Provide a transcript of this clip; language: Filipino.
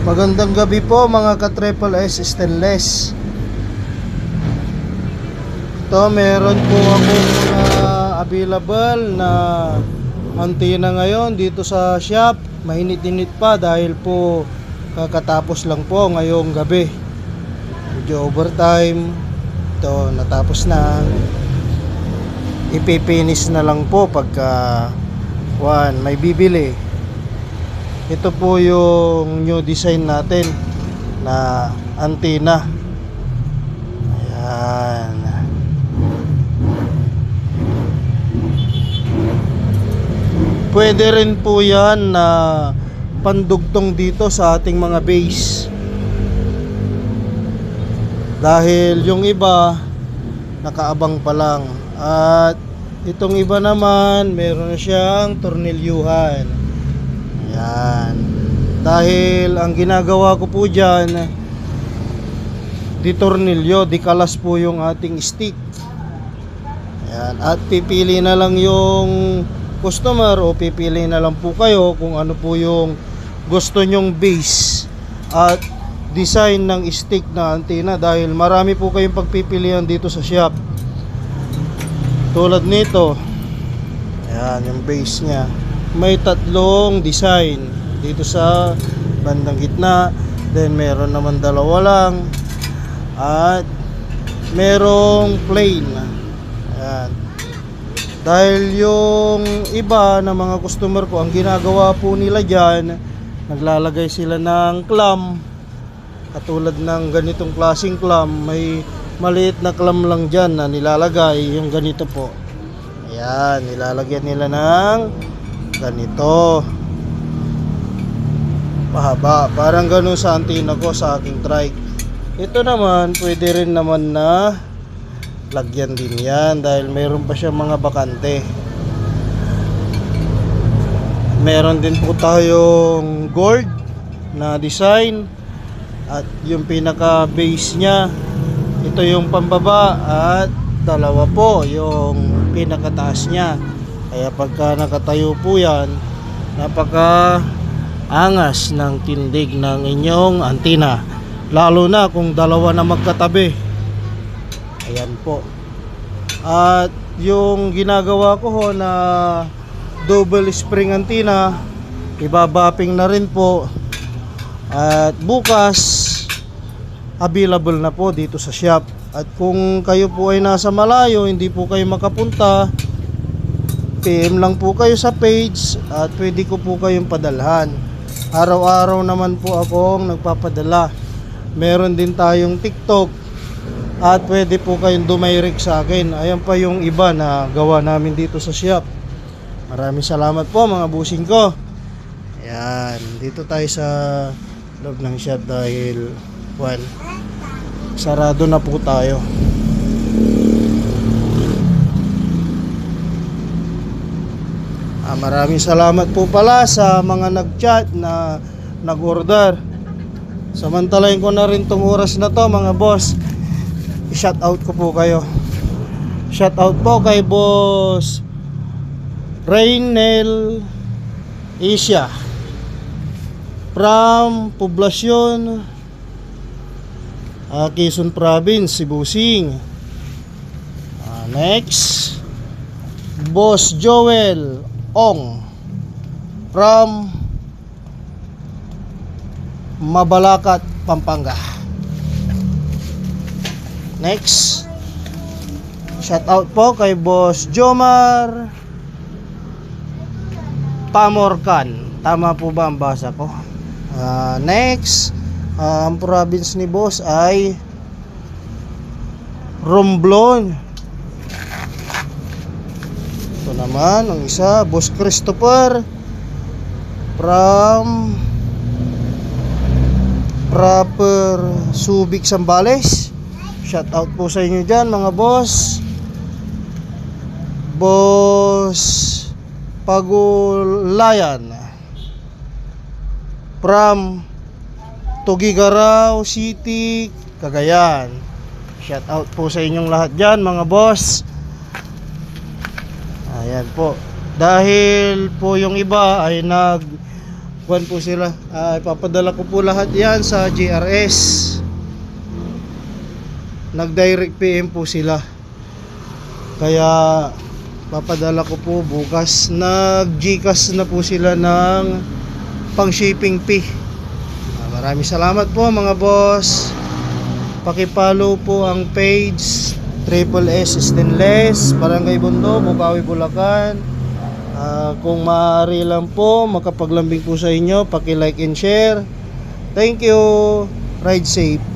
Magandang gabi po mga ka-Triple S Stainless. Ito, meron po akong available na antena ngayon dito sa shop. Mainit-init pa dahil po kakatapos lang po ngayong gabi. Medyo overtime. Ito, natapos na. Ipipinis na lang po pagka may bibili. Ito po yung new design natin na antena. Ayan. Pwede rin po yan na pandugtong dito sa ating mga base. Dahil yung iba nakaabang pa lang. At itong iba naman meron na siyang tornilyuhan. Yan. Dahil ang ginagawa ko po dyan, di tornilyo, di kalas po yung ating stick. Yan. At pipili na lang yung customer o pipili na lang po kayo kung ano po yung gusto nyong base at design ng stick na antena. Dahil marami po kayong pagpipilian dito sa shop. Tulad nito. Yan yung base nya. May tatlong design dito sa bandang gitna, then meron naman dalawa lang, at merong plain. Ayan. Dahil yung iba na mga customer ko, ang ginagawa po nila dyan, naglalagay sila ng clamp, katulad ng ganitong klaseng clamp. May maliit na clamp lang dyan na nilalagay, yung ganito po. Ayan, nilalagyan nila ng ganito pahaba, parang ganun sa antena ko sa aking trike. Ito naman pwede rin naman na lagyan din yan dahil meron pa siya mga bakante. Meron din po tayong gold na design at yung pinaka base nya, ito yung pambaba, at dalawa po yung pinakataas nya. Kaya pagka nakatayo po yan, napaka angas ng tindig ng inyong antena, lalo na kung dalawa na magkatabi. Ayan po. At yung ginagawa ko ho na double spring antena, ibabapping na rin po. At bukas available na po dito sa shop. At kung kayo po ay nasa malayo, hindi po kayo makapunta, PM lang po kayo sa page at pwede ko po kayong padalhan. Araw-araw naman po akong nagpapadala. Meron din tayong TikTok at pwede po kayong dumirect sa akin. Ayan pa yung iba na gawa namin dito sa shop. Maraming salamat po mga busing ko. Ayan, dito tayo sa loob ng shop dahil sarado na po tayo. Maraming salamat po pala sa mga nag-chat na nag-order. Samantalahin ko na rin tong oras na to mga boss. I-shout out ko po kayo. Shout out po kay boss Raynel Asia from Poblacion, Quezon Province, Sibusing. Next, boss Joel Ong from Mabalacat, Pampanga. Next, shout out po kay boss Jomar Pamorcan. Tama po ba ang basa ko? Next, ang province ni boss ay Romblon. Ito naman ang isa, boss Christopher from proper Subic, Zambales. Shout out po sa inyo dyan mga boss. Boss Pagulayan from Tugigaraw City, Cagayan. Shout out po sa inyong lahat dyan mga boss. Ayan po. Dahil po yung iba ay kuwan po sila. Ipapadala ko po lahat yan sa GRS. Nag-direct PM po sila. Kaya papadala ko po bukas. Nag-GCash na po sila ng pang shipping fee. Maraming salamat po mga boss. Paki-follow po ang page Triple S Stainless, Barangay Bundo, Bukawi, Bulacan. Kung maaari lang po, makapaglambing po sa inyo, paki-like and share. Thank you. Ride safe.